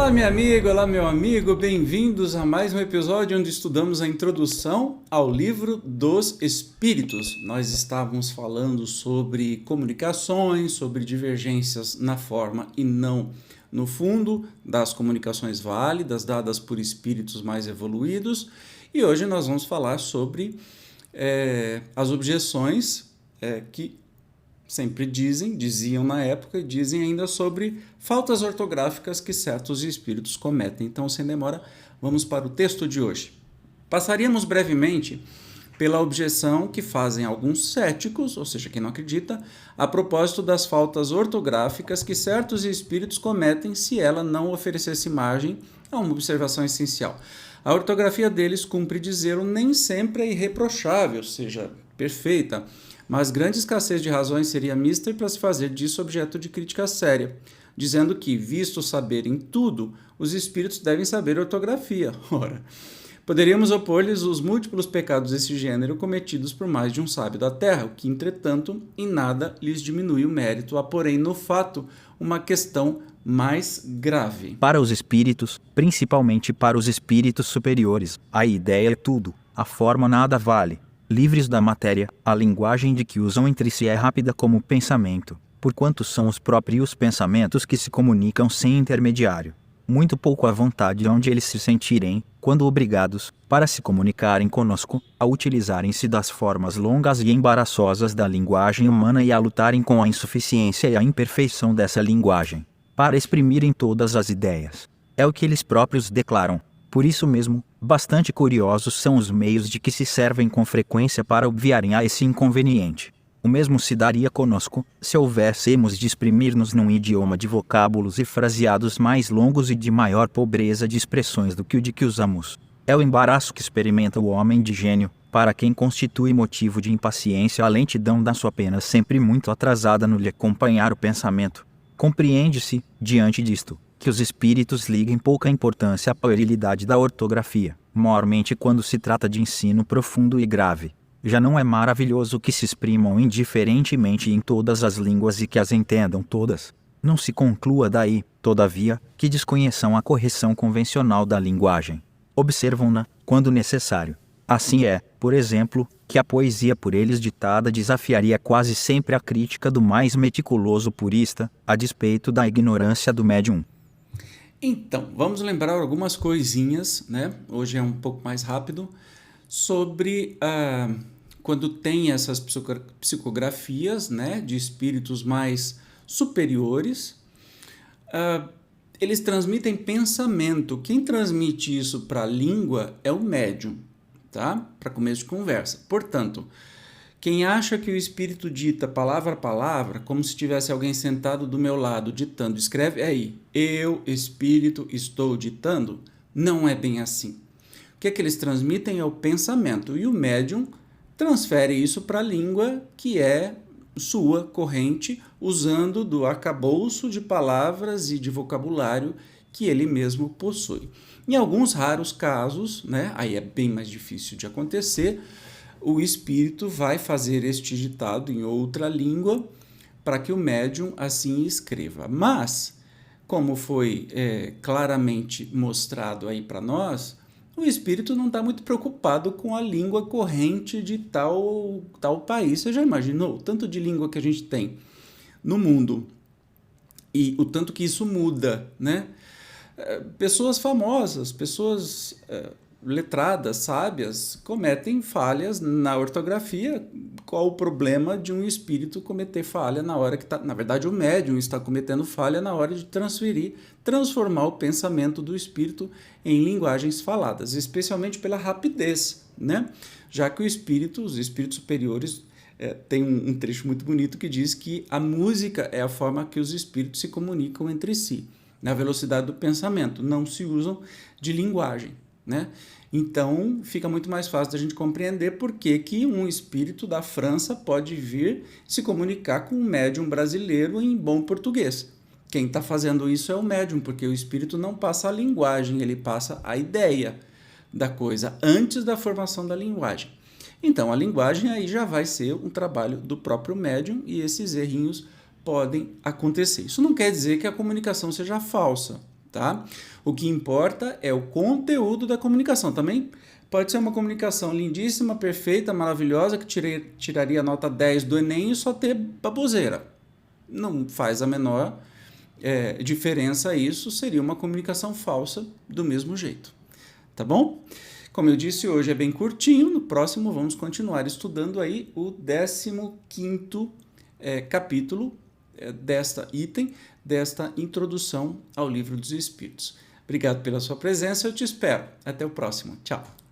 Olá, minha amiga, olá, meu amigo, bem-vindos a mais um episódio onde estudamos a introdução ao Livro dos Espíritos. Nós estávamos falando sobre comunicações, sobre divergências na forma e não no fundo das comunicações válidas dadas por espíritos mais evoluídos, e hoje nós vamos falar sobre as objeções que sempre diziam na época e dizem ainda sobre faltas ortográficas que certos espíritos cometem. Então, sem demora, vamos para o texto de hoje. Passaríamos brevemente pela objeção que fazem alguns céticos, ou seja, quem não acredita, a propósito das faltas ortográficas que certos espíritos cometem se ela não oferecesse margem a uma observação essencial. A ortografia deles, cumpre dizer, nem sempre é irreprochável, ou seja, perfeita, mas grande escassez de razões seria mista para se fazer disso objeto de crítica séria, dizendo que, visto saberem tudo, os espíritos devem saber ortografia. Ora, poderíamos opor-lhes os múltiplos pecados desse gênero cometidos por mais de um sábio da terra, o que, entretanto, em nada lhes diminui o mérito, há, porém, no fato, uma questão mais grave. Para os espíritos, principalmente para os espíritos superiores, a ideia é tudo, a forma nada vale. Livres da matéria, a linguagem de que usam entre si é rápida como o pensamento, porquanto são os próprios pensamentos que se comunicam sem intermediário. Muito pouco à vontade onde eles se sentirem, quando obrigados, para se comunicarem conosco, a utilizarem-se das formas longas e embaraçosas da linguagem humana e a lutarem com a insuficiência e a imperfeição dessa linguagem, para exprimirem todas as ideias. É o que eles próprios declaram. Por isso mesmo, bastante curiosos são os meios de que se servem com frequência para obviarem a esse inconveniente. O mesmo se daria conosco, se houvéssemos de exprimir-nos num idioma de vocábulos e fraseados mais longos e de maior pobreza de expressões do que o de que usamos. É o embaraço que experimenta o homem de gênio, para quem constitui motivo de impaciência a lentidão da sua pena sempre muito atrasada no lhe acompanhar o pensamento. Compreende-se, diante disto, que os espíritos liguem pouca importância à puerilidade da ortografia, maiormente quando se trata de ensino profundo e grave. Já não é maravilhoso que se exprimam indiferentemente em todas as línguas e que as entendam todas? Não se conclua daí, todavia, que desconheçam a correção convencional da linguagem. Observam-na, quando necessário. Assim é, por exemplo, que a poesia por eles ditada desafiaria quase sempre a crítica do mais meticuloso purista, a despeito da ignorância do médium. Então, vamos lembrar algumas coisinhas, né? Hoje é um pouco mais rápido, sobre quando tem essas psicografias, né, de espíritos mais superiores, eles transmitem pensamento. Quem transmite isso para a língua é o médium, tá? Para começo de conversa. Portanto, quem acha que o espírito dita palavra a palavra, como se tivesse alguém sentado do meu lado ditando, escreve aí, eu, espírito, estou ditando, não é bem assim. O que é que eles transmitem é o pensamento, e o médium transfere isso para a língua que é sua, corrente, usando do arcabouço de palavras e de vocabulário que ele mesmo possui. Em alguns raros casos, né, aí é bem mais difícil de acontecer, o espírito vai fazer este ditado em outra língua para que o médium assim escreva. Mas, como foi claramente mostrado aí para nós, o espírito não está muito preocupado com a língua corrente de tal país. Você já imaginou o tanto de língua que a gente tem no mundo e o tanto que isso muda, né? Pessoas famosas, pessoas letradas, sábias, cometem falhas na ortografia. Qual o problema de um espírito cometer falha na hora que está... Na verdade, o médium está cometendo falha na hora de transformar o pensamento do espírito em linguagens faladas, especialmente pela rapidez, né? Já que os espíritos superiores, tem um trecho muito bonito que diz que a música é a forma que os espíritos se comunicam entre si, na velocidade do pensamento, não se usam de linguagem, né? Então, fica muito mais fácil da gente compreender por que um espírito da França pode vir se comunicar com um médium brasileiro em bom português. Quem está fazendo isso é o médium, porque o espírito não passa a linguagem, ele passa a ideia da coisa antes da formação da linguagem. Então, a linguagem aí já vai ser um trabalho do próprio médium e esses errinhos podem acontecer. Isso não quer dizer que a comunicação seja falsa, tá? O que importa é o conteúdo da comunicação. Também pode ser uma comunicação lindíssima, perfeita, maravilhosa, que tiraria nota 10 do Enem e só ter baboseira. Não faz a menor diferença isso, seria uma comunicação falsa do mesmo jeito. Tá bom? Como eu disse, hoje é bem curtinho, no próximo vamos continuar estudando aí o 15º capítulo desta introdução ao Livro dos Espíritos. Obrigado pela sua presença, eu te espero. Até o próximo. Tchau.